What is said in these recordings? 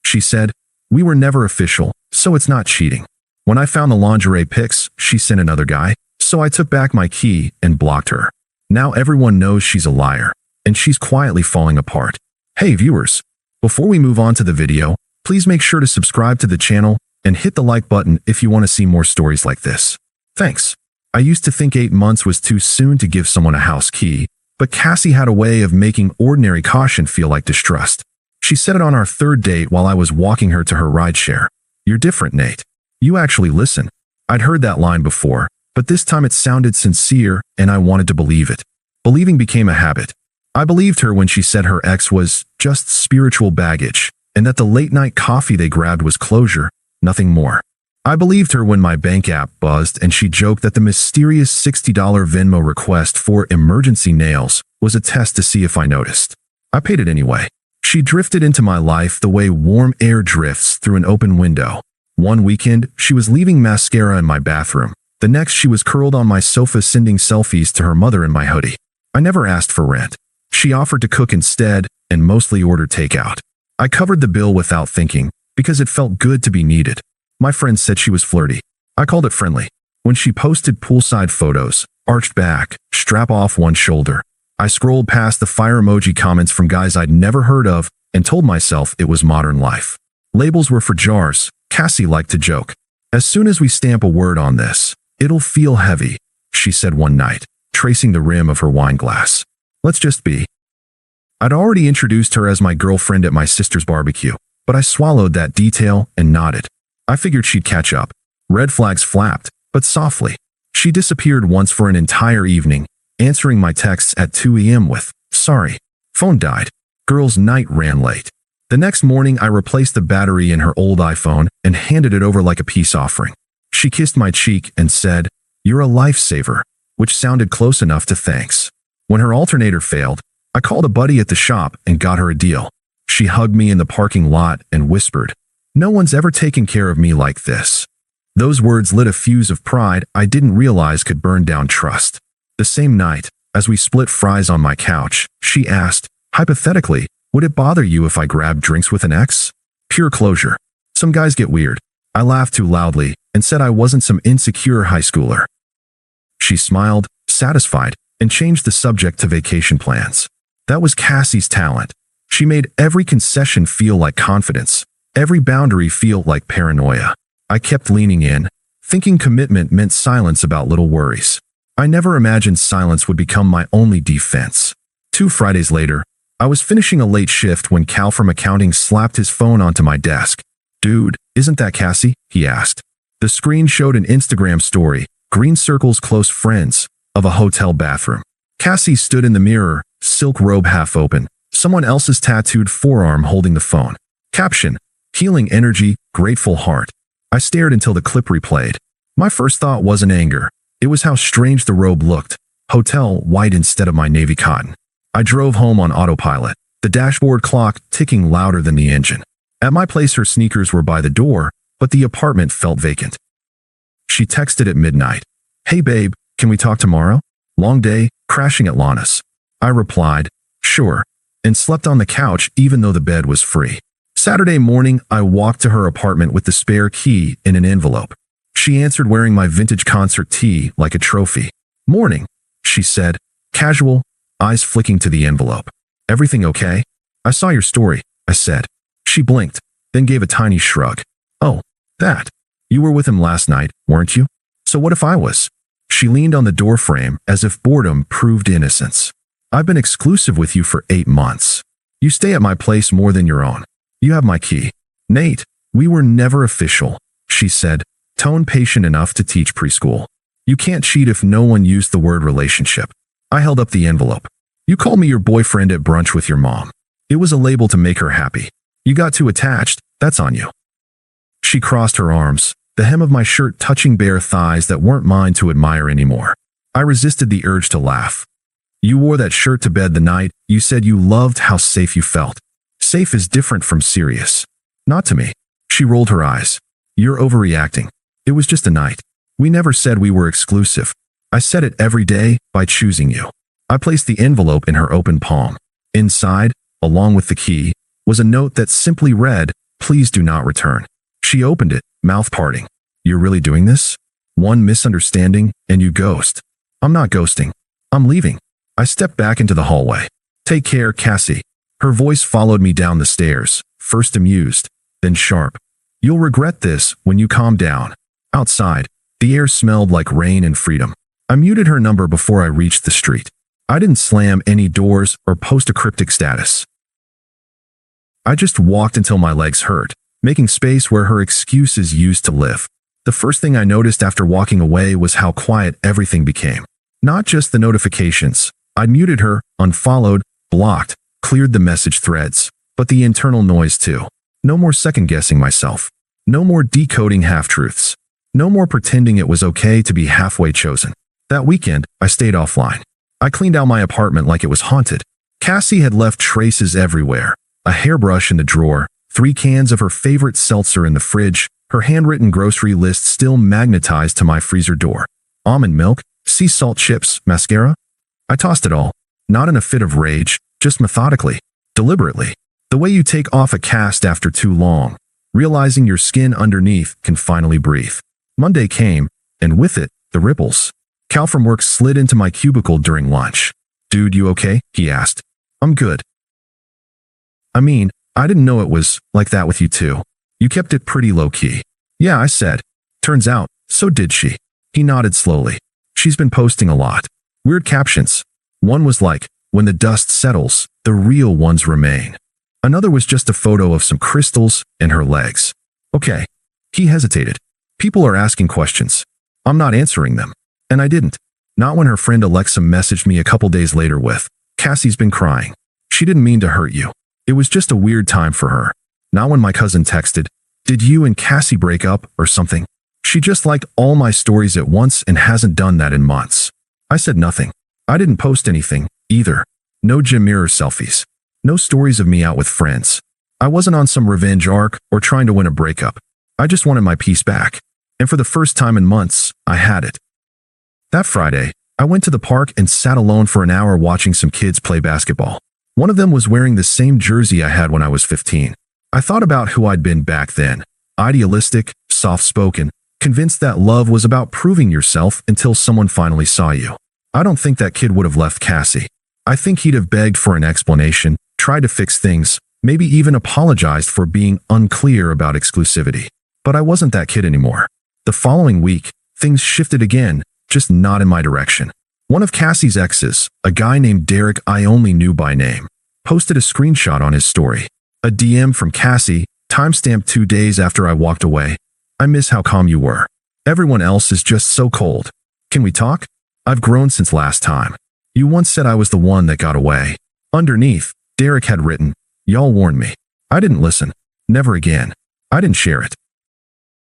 she said. We were never official, so it's not cheating. When I found the lingerie pics, she sent another guy, so I took back my key and blocked her. Now everyone knows she's a liar, and she's quietly falling apart. Hey viewers, before we move on to the video, please make sure to subscribe to the channel and hit the like button if you want to see more stories like this. Thanks. I used to think 8 months was too soon to give someone a house key, but Cassie had a way of making ordinary caution feel like distrust. She said it on our third date while I was walking her to her rideshare. You're different, Nate. You actually listen. I'd heard that line before, but this time it sounded sincere and I wanted to believe it. Believing became a habit. I believed her when she said her ex was just spiritual baggage and that the late-night coffee they grabbed was closure, nothing more. I believed her when my bank app buzzed and she joked that the mysterious $60 Venmo request for emergency nails was a test to see if I noticed. I paid it anyway. She drifted into my life the way warm air drifts through an open window. One weekend, she was leaving mascara in my bathroom. The next, she was curled on my sofa sending selfies to her mother in my hoodie. I never asked for rent. She offered to cook instead and mostly ordered takeout. I covered the bill without thinking because it felt good to be needed. My friends said she was flirty. I called it friendly. When she posted poolside photos, arched back, strap off one shoulder, I scrolled past the fire emoji comments from guys I'd never heard of and told myself it was modern life. Labels were for jars, Cassie liked to joke. As soon as we stamp a word on this, it'll feel heavy, she said one night, tracing the rim of her wine glass. Let's just be. I'd already introduced her as my girlfriend at my sister's barbecue, but I swallowed that detail and nodded. I figured she'd catch up. Red flags flapped, but softly. She disappeared once for an entire evening, answering my texts at 2 a.m. with, sorry, phone died. Girl's night ran late. The next morning, I replaced the battery in her old iPhone and handed it over like a peace offering. She kissed my cheek and said, you're a lifesaver, which sounded close enough to thanks. When her alternator failed, I called a buddy at the shop and got her a deal. She hugged me in the parking lot and whispered, no one's ever taken care of me like this. Those words lit a fuse of pride I didn't realize could burn down trust. The same night, as we split fries on my couch, she asked, hypothetically, would it bother you if I grabbed drinks with an ex? Pure closure. Some guys get weird. I laughed too loudly and said I wasn't some insecure high schooler. She smiled, satisfied, and changed the subject to vacation plans. That was Cassie's talent. She made every concession feel like confidence, every boundary feel like paranoia. I kept leaning in, thinking commitment meant silence about little worries. I never imagined silence would become my only defense. 2 Fridays later, I was finishing a late shift when Cal from accounting slapped his phone onto my desk. Dude, isn't that Cassie? He asked. The screen showed an Instagram story, green circles close friends, of a hotel bathroom. Cassie stood in the mirror, silk robe half open, someone else's tattooed forearm holding the phone. Caption, healing energy, grateful heart. I stared until the clip replayed. My first thought wasn't anger. It was how strange the robe looked, hotel white instead of my navy cotton. I drove home on autopilot, the dashboard clock ticking louder than the engine. At my place her sneakers were by the door, but the apartment felt vacant. She texted at midnight. Hey babe, can we talk tomorrow? Long day, crashing at Lana's. I replied, sure, and slept on the couch even though the bed was free. Saturday morning, I walked to her apartment with the spare key in an envelope. She answered wearing my vintage concert tee like a trophy. Morning, she said, casual, eyes flicking to the envelope. Everything okay? I saw your story, I said. She blinked, then gave a tiny shrug. Oh, that. You were with him last night, weren't you? So what if I was? She leaned on the doorframe as if boredom proved innocence. I've been exclusive with you for 8 months. You stay at my place more than your own. You have my key. Nate, we were never official, she said, tone patient enough to teach preschool. You can't cheat if no one used the word relationship. I held up the envelope. You called me your boyfriend at brunch with your mom. It was a label to make her happy. You got too attached, that's on you. She crossed her arms, the hem of my shirt touching bare thighs that weren't mine to admire anymore. I resisted the urge to laugh. You wore that shirt to bed the night you said you loved how safe you felt. Safe is different from serious. Not to me. She rolled her eyes. You're overreacting. It was just a night. We never said we were exclusive. I said it every day by choosing you. I placed the envelope in her open palm. Inside, along with the key, was a note that simply read, Please do not return. She opened it, mouth parting. You're really doing this? One misunderstanding, and you ghost. I'm not ghosting. I'm leaving. I stepped back into the hallway. Take care, Cassie. Her voice followed me down the stairs, first amused, then sharp. You'll regret this when you calm down. Outside, the air smelled like rain and freedom. I muted her number before I reached the street. I didn't slam any doors or post a cryptic status. I just walked until my legs hurt, making space where her excuses used to live. The first thing I noticed after walking away was how quiet everything became. Not just the notifications. I'd muted her, unfollowed, blocked, cleared the message threads, but the internal noise too. No more second-guessing myself. No more decoding half-truths. No more pretending it was okay to be halfway chosen. That weekend, I stayed offline. I cleaned out my apartment like it was haunted. Cassie had left traces everywhere. A hairbrush in the drawer, 3 cans of her favorite seltzer in the fridge, her handwritten grocery list still magnetized to my freezer door. Almond milk, sea salt chips, mascara. I tossed it all. Not in a fit of rage, just methodically, deliberately. The way you take off a cast after too long, realizing your skin underneath can finally breathe. Monday came, and with it, the ripples. Cal from work slid into my cubicle during lunch. Dude, you okay? He asked. I'm good. I mean, I didn't know it was like that with you too. You kept it pretty low-key. Yeah, I said. Turns out, so did she. He nodded slowly. She's been posting a lot. Weird captions. One was like, when the dust settles, the real ones remain. Another was just a photo of some crystals and her legs. Okay. He hesitated. People are asking questions. I'm not answering them. And I didn't. Not when her friend Alexa messaged me a couple days later with, Cassie's been crying. She didn't mean to hurt you. It was just a weird time for her. Not when my cousin texted, did you and Cassie break up or something? She just liked all my stories at once and hasn't done that in months. I said nothing. I didn't post anything, either. No gym mirror selfies. No stories of me out with friends. I wasn't on some revenge arc or trying to win a breakup. I just wanted my peace back. And for the first time in months, I had it. That Friday, I went to the park and sat alone for an hour watching some kids play basketball. One of them was wearing the same jersey I had when I was 15. I thought about who I'd been back then. Idealistic, soft-spoken, convinced that love was about proving yourself until someone finally saw you. I don't think that kid would have left Cassie. I think he'd have begged for an explanation, tried to fix things, maybe even apologized for being unclear about exclusivity. But I wasn't that kid anymore. The following week, things shifted again, just not in my direction. One of Cassie's exes, a guy named Derek I only knew by name, posted a screenshot on his story. A DM from Cassie, timestamped 2 days after I walked away. I miss how calm you were. Everyone else is just so cold. Can we talk? I've grown since last time. You once said I was the one that got away. Underneath, Derek had written, y'all warned me. I didn't listen. Never again. I didn't share it.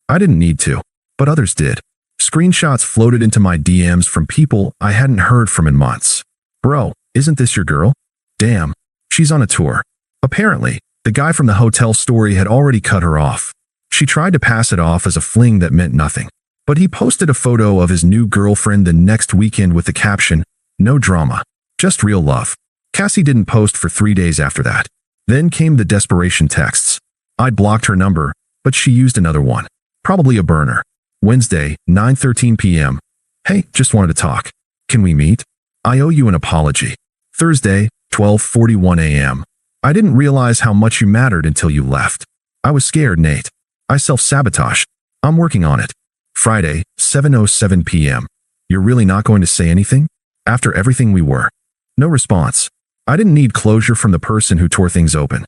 I didn't need to, but others did. Screenshots floated into my DMs from people I hadn't heard from in months. Bro, isn't this your girl? Damn, she's on a tour. Apparently, the guy from the hotel story had already cut her off. She tried to pass it off as a fling that meant nothing. But he posted a photo of his new girlfriend the next weekend with the caption, no drama, just real love. Cassie didn't post for 3 days after that. Then came the desperation texts. I'd blocked her number, but she used another one. Probably a burner. Wednesday, 9:13 p.m. Hey, just wanted to talk. Can we meet? I owe you an apology. Thursday, 12:41 a.m. I didn't realize how much you mattered until you left. I was scared, Nate. I self-sabotaged. I'm working on it. Friday, 7:07 p.m. You're really not going to say anything? After everything we were. No response. I didn't need closure from the person who tore things open.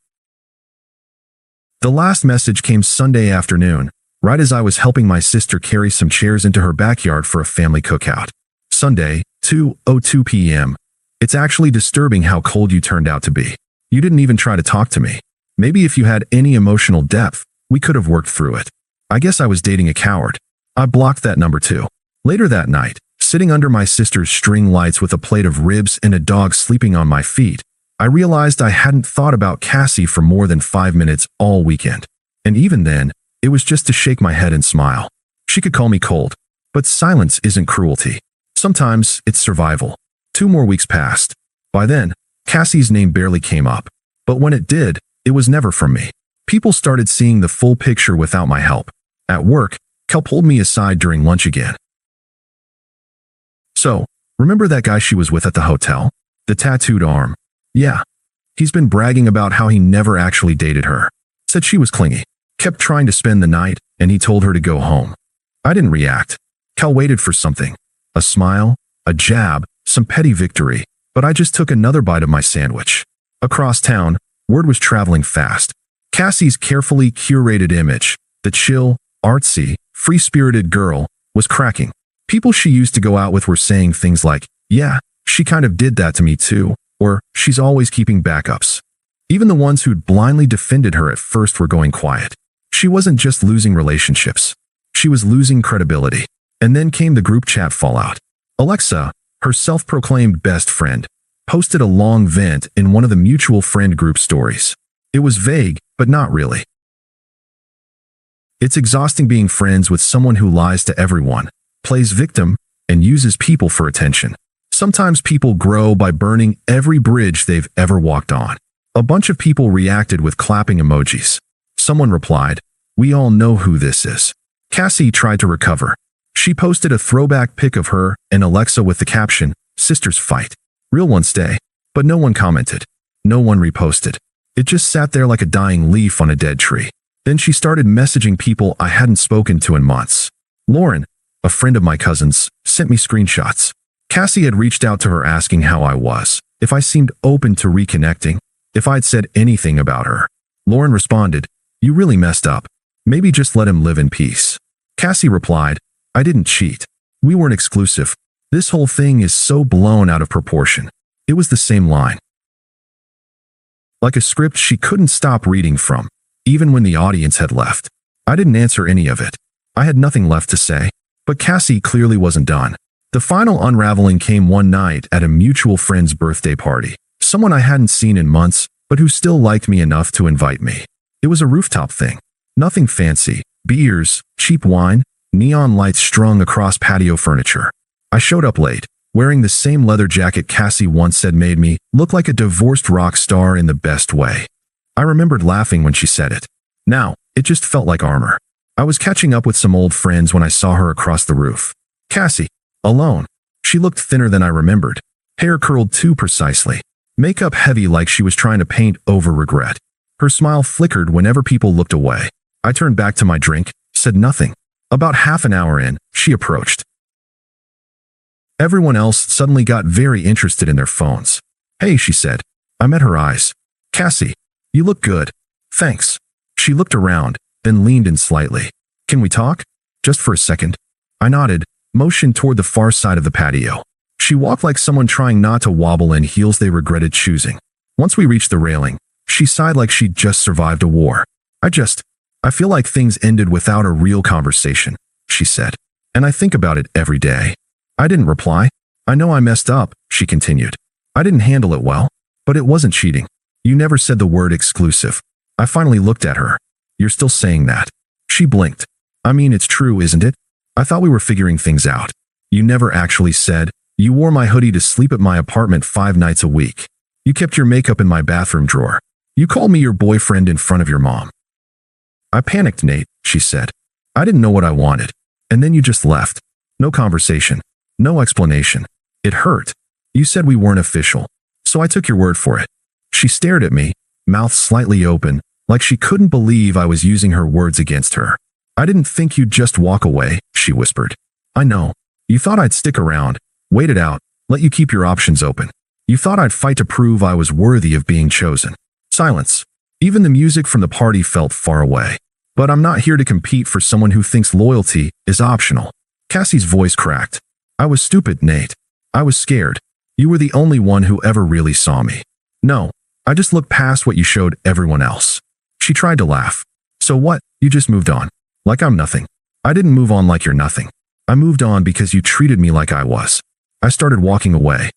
The last message came Sunday afternoon, right as I was helping my sister carry some chairs into her backyard for a family cookout. Sunday, 2:02 p.m. It's actually disturbing how cold you turned out to be. You didn't even try to talk to me. Maybe if you had any emotional depth, we could have worked through it. I guess I was dating a coward. I blocked that number too. Later that night, sitting under my sister's string lights with a plate of ribs and a dog sleeping on my feet, I realized I hadn't thought about Cassie for more than 5 minutes all weekend. And even then, it was just to shake my head and smile. She could call me cold, but silence isn't cruelty. Sometimes it's survival. 2 more weeks passed. By then, Cassie's name barely came up. But when it did, it was never from me. People started seeing the full picture without my help. At work, Kel pulled me aside during lunch again. So, remember that guy she was with at the hotel? The tattooed arm. Yeah. He's been bragging about how he never actually dated her. Said she was clingy. Kept trying to spend the night, and he told her to go home. I didn't react. Kel waited for something. A smile, a jab, some petty victory, but I just took another bite of my sandwich. Across town, word was traveling fast. Cassie's carefully curated image, the chill, artsy, free-spirited girl, was cracking. People she used to go out with were saying things like, yeah, she kind of did that to me too, or she's always keeping backups. Even the ones who'd blindly defended her at first were going quiet. She wasn't just losing relationships. She was losing credibility. And then came the group chat fallout. Alexa, her self-proclaimed best friend, posted a long vent in one of the mutual friend group stories. It was vague, but not really. It's exhausting being friends with someone who lies to everyone, plays victim, and uses people for attention. Sometimes people grow by burning every bridge they've ever walked on. A bunch of people reacted with clapping emojis. Someone replied, "We all know who this is." Cassie tried to recover. She posted a throwback pic of her and Alexa with the caption, "Sisters fight. Real ones stay." But no one commented. No one reposted. It just sat there like a dying leaf on a dead tree. Then she started messaging people I hadn't spoken to in months. Lauren, a friend of my cousin's, sent me screenshots. Cassie had reached out to her asking how I was, if I seemed open to reconnecting, if I'd said anything about her. Lauren responded, "You really messed up. Maybe just let him live in peace." Cassie replied, "I didn't cheat. We weren't exclusive. This whole thing is so blown out of proportion." It was the same line. Like a script she couldn't stop reading from, even when the audience had left. I didn't answer any of it. I had nothing left to say. But Cassie clearly wasn't done. The final unraveling came one night at a mutual friend's birthday party. Someone I hadn't seen in months, but who still liked me enough to invite me. It was a rooftop thing. Nothing fancy. Beers, cheap wine, neon lights strung across patio furniture. I showed up late, wearing the same leather jacket Cassie once said made me look like a divorced rock star in the best way. I remembered laughing when she said it. Now, it just felt like armor. I was catching up with some old friends when I saw her across the roof. Cassie, alone. She looked thinner than I remembered. Hair curled too precisely. Makeup heavy like she was trying to paint over regret. Her smile flickered whenever people looked away. I turned back to my drink, said nothing. About half an hour in, she approached. Everyone else suddenly got very interested in their phones. "Hey," she said. I met her eyes. "Cassie, you look good." "Thanks." She looked around, then leaned in slightly. "Can we talk? Just for a second?" I nodded, motioned toward the far side of the patio. She walked like someone trying not to wobble in heels they regretted choosing. Once we reached the railing, she sighed like she'd just survived a war. I feel like things ended without a real conversation," she said. "And I think about it every day." I didn't reply. "I know I messed up," she continued. "I didn't handle it well, but it wasn't cheating. You never said the word exclusive." I finally looked at her. "You're still saying that." She blinked. "I mean, it's true, isn't it? I thought we were figuring things out. You never actually said. You wore my hoodie to sleep at my apartment 5 nights a week. You kept your makeup in my bathroom drawer. You called me your boyfriend in front of your mom." "I panicked, Nate," she said. "I didn't know what I wanted. And then you just left. No conversation. No explanation. It hurt. You said we weren't official. So I took your word for it." She stared at me, mouth slightly open, like she couldn't believe I was using her words against her. "I didn't think you'd just walk away," she whispered. "I know. You thought I'd stick around, wait it out, let you keep your options open. You thought I'd fight to prove I was worthy of being chosen." Silence. Even the music from the party felt far away. "But I'm not here to compete for someone who thinks loyalty is optional." Cassie's voice cracked. "I was stupid, Nate. I was scared. You were the only one who ever really saw me. No, I just looked past what you showed everyone else." She tried to laugh. "So what? You just moved on. Like I'm nothing." "I didn't move on like you're nothing. I moved on because you treated me like I was." I started walking away.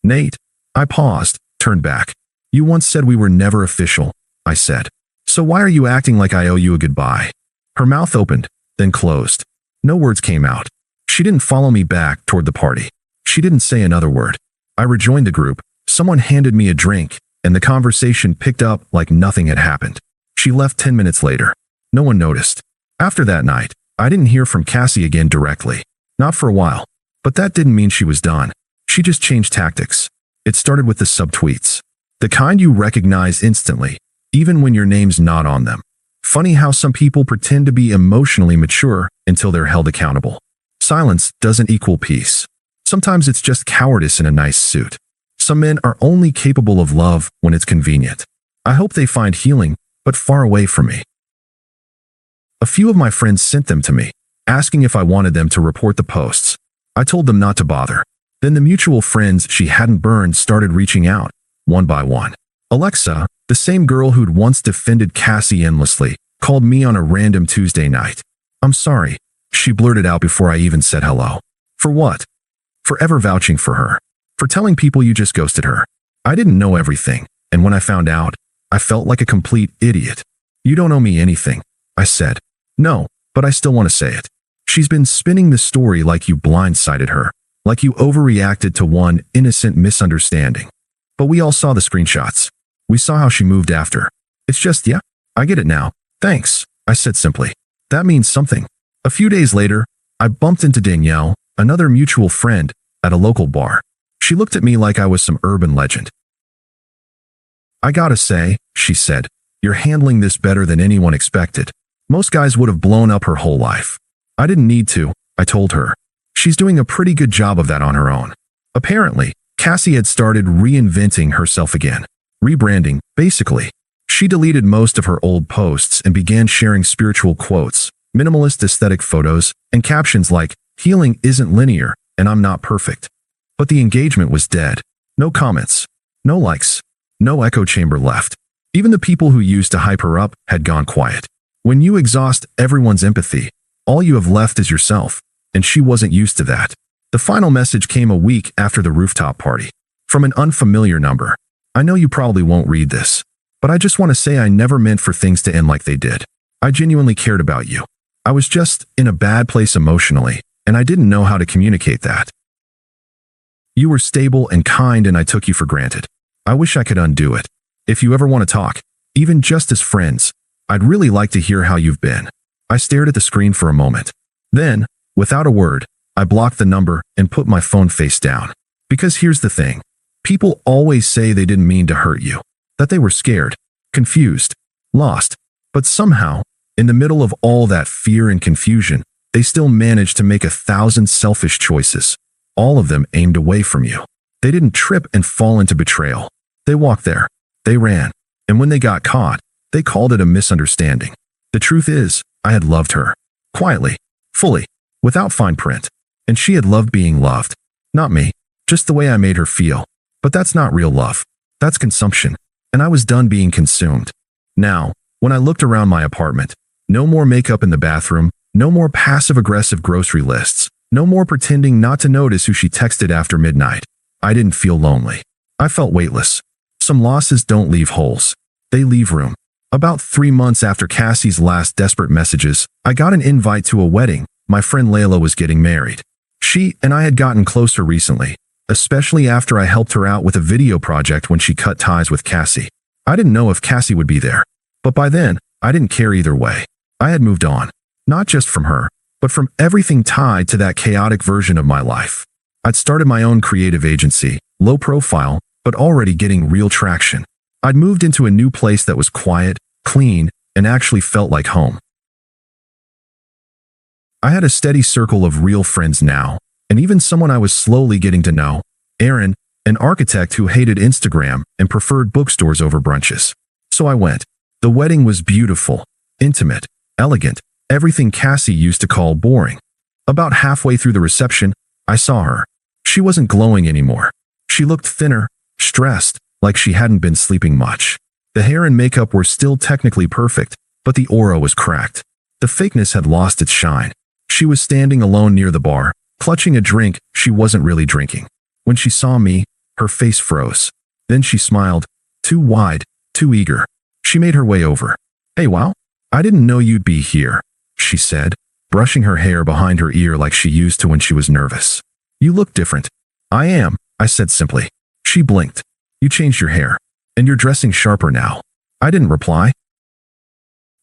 "Nate." I paused, turned back. "You once said we were never official," I said. "So why are you acting like I owe you a goodbye?" Her mouth opened, then closed. No words came out. She didn't follow me back toward the party. She didn't say another word. I rejoined the group. Someone handed me a drink, and the conversation picked up like nothing had happened. She left 10 minutes later. No one noticed. After that night, I didn't hear from Cassie again directly. Not for a while. But that didn't mean she was done. She just changed tactics. It started with the subtweets. The kind you recognize instantly, even when your name's not on them. Funny how some people pretend to be emotionally mature until they're held accountable. Silence doesn't equal peace. Sometimes it's just cowardice in a nice suit. Some men are only capable of love when it's convenient. I hope they find healing, but far away from me. A few of my friends sent them to me, asking if I wanted them to report the posts. I told them not to bother. Then the mutual friends she hadn't burned started reaching out, one by one. Alexa, the same girl who'd once defended Cassie endlessly, called me on a random Tuesday night. "I'm sorry," she blurted out before I even said hello. "For what?" "For ever vouching for her. For telling people you just ghosted her." I didn't know everything, and when I found out, I felt like a complete idiot. "You don't owe me anything," I said. "No, but I still want to say it. She's been spinning the story like you blindsided her, like you overreacted to one innocent misunderstanding. But we all saw the screenshots. We saw how she moved after. It's just, yeah, I get it now. Thanks," I said simply. That means something. A few days later, I bumped into Danielle, another mutual friend, at a local bar. She looked at me like I was some urban legend. "I gotta say," she said, "you're handling this better than anyone expected. Most guys would have blown up her whole life." I didn't need to, I told her. She's doing a pretty good job of that on her own. Apparently, Cassie had started reinventing herself again. Rebranding, basically. She deleted most of her old posts and began sharing spiritual quotes, minimalist aesthetic photos, and captions like, "Healing isn't linear, and I'm not perfect." But the engagement was dead. No comments. No likes. No echo chamber left. Even the people who used to hype her up had gone quiet. When you exhaust everyone's empathy, all you have left is yourself, and she wasn't used to that. The final message came a week after the rooftop party. From an unfamiliar number. "I know you probably won't read this, but I just want to say I never meant for things to end like they did. I genuinely cared about you. I was just in a bad place emotionally, and I didn't know how to communicate that. You were stable and kind, and I took you for granted. I wish I could undo it. If you ever want to talk, even just as friends, I'd really like to hear how you've been." I stared at the screen for a moment. Then, without a word, I blocked the number and put my phone face down. Because here's the thing. People always say they didn't mean to hurt you, that they were scared, confused, lost. But somehow, in the middle of all that fear and confusion, they still managed to make 1,000 selfish choices, all of them aimed away from you. They didn't trip and fall into betrayal. They walked there. They ran. And when they got caught, they called it a misunderstanding. The truth is, I had loved her. Quietly, fully, without fine print. And she had loved being loved. Not me, just the way I made her feel. But that's not real love. That's consumption. And I was done being consumed. Now, when I looked around my apartment, no more makeup in the bathroom, no more passive-aggressive grocery lists, no more pretending not to notice who she texted after midnight. I didn't feel lonely. I felt weightless. Some losses don't leave holes. They leave room. About 3 months after Cassie's last desperate messages, I got an invite to a wedding. My friend Layla was getting married. She and I had gotten closer recently, especially after I helped her out with a video project when she cut ties with Cassie. I didn't know if Cassie would be there, but by then, I didn't care either way. I had moved on, not just from her, but from everything tied to that chaotic version of my life. I'd started my own creative agency, low profile, but already getting real traction. I'd moved into a new place that was quiet, clean, and actually felt like home. I had a steady circle of real friends now, and even someone I was slowly getting to know, Aaron, an architect who hated Instagram and preferred bookstores over brunches. So I went. The wedding was beautiful, intimate, elegant, everything Cassie used to call boring. About halfway through the reception, I saw her. She wasn't glowing anymore. She looked thinner, stressed, like she hadn't been sleeping much. The hair and makeup were still technically perfect, but the aura was cracked. The fakeness had lost its shine. She was standing alone near the bar, clutching a drink she wasn't really drinking. When she saw me, her face froze. Then she smiled, too wide, too eager. She made her way over. "Hey, wow, I didn't know you'd be here," she said, brushing her hair behind her ear like she used to when she was nervous. "You look different." "I am," I said simply. She blinked. "You changed your hair." And you're dressing sharper now. I didn't reply.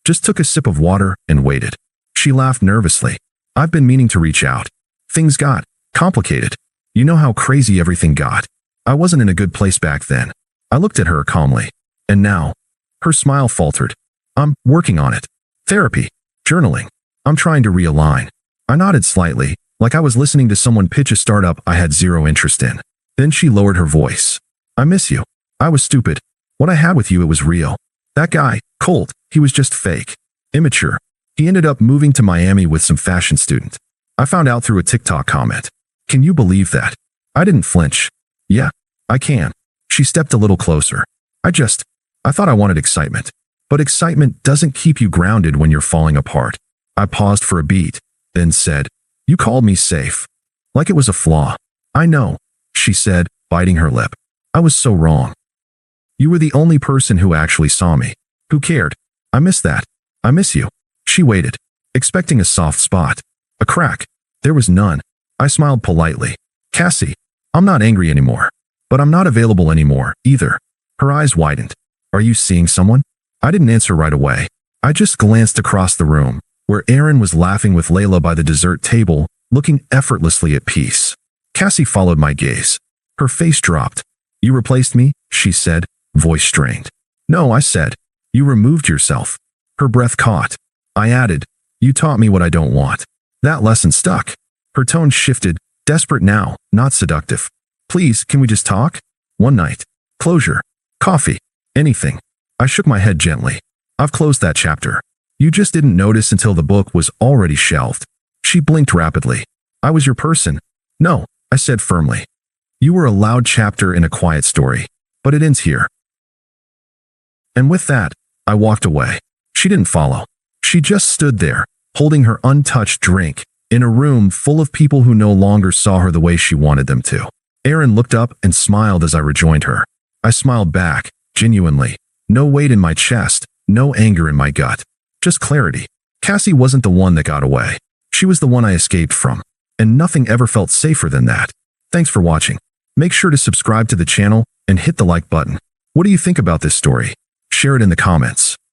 Just took a sip of water and waited. She laughed nervously. I've been meaning to reach out. Things got complicated. You know how crazy everything got. I wasn't in a good place back then. I looked at her calmly. And now? Her smile faltered. I'm working on it. Therapy. Journaling. I'm trying to realign. I nodded slightly, like I was listening to someone pitch a startup I had zero interest in. Then she lowered her voice. I miss you. I was stupid. What I had with you, it was real. That guy, Colt, he was just fake. Immature. He ended up moving to Miami with some fashion student. I found out through a TikTok comment. Can you believe that? I didn't flinch. Yeah, I can. She stepped a little closer. I thought I wanted excitement. But excitement doesn't keep you grounded when you're falling apart. I paused for a beat, then said, you called me safe. Like it was a flaw. I know, she said, biting her lip. I was so wrong. You were the only person who actually saw me. Who cared? I miss that. I miss you. She waited, expecting a soft spot. A crack. There was none. I smiled politely. Cassie, I'm not angry anymore. But I'm not available anymore, either. Her eyes widened. Are you seeing someone? I didn't answer right away. I just glanced across the room, where Aaron was laughing with Layla by the dessert table, looking effortlessly at peace. Cassie followed my gaze. Her face dropped. You replaced me, she said, voice strained. No, I said. You removed yourself. Her breath caught. I added, you taught me what I don't want. That lesson stuck. Her tone shifted, desperate now, not seductive. Please, can we just talk? One night. Closure. Coffee. Anything. I shook my head gently. I've closed that chapter. You just didn't notice until the book was already shelved. She blinked rapidly. I was your person. No, I said firmly. You were a loud chapter in a quiet story. But it ends here. And with that, I walked away. She didn't follow. She just stood there, holding her untouched drink, in a room full of people who no longer saw her the way she wanted them to. Aaron looked up and smiled as I rejoined her. I smiled back, genuinely. No weight in my chest, no anger in my gut. Just clarity. Cassie wasn't the one that got away. She was the one I escaped from. And nothing ever felt safer than that. Thanks for watching. Make sure to subscribe to the channel and hit the like button. What do you think about this story? Share it in the comments.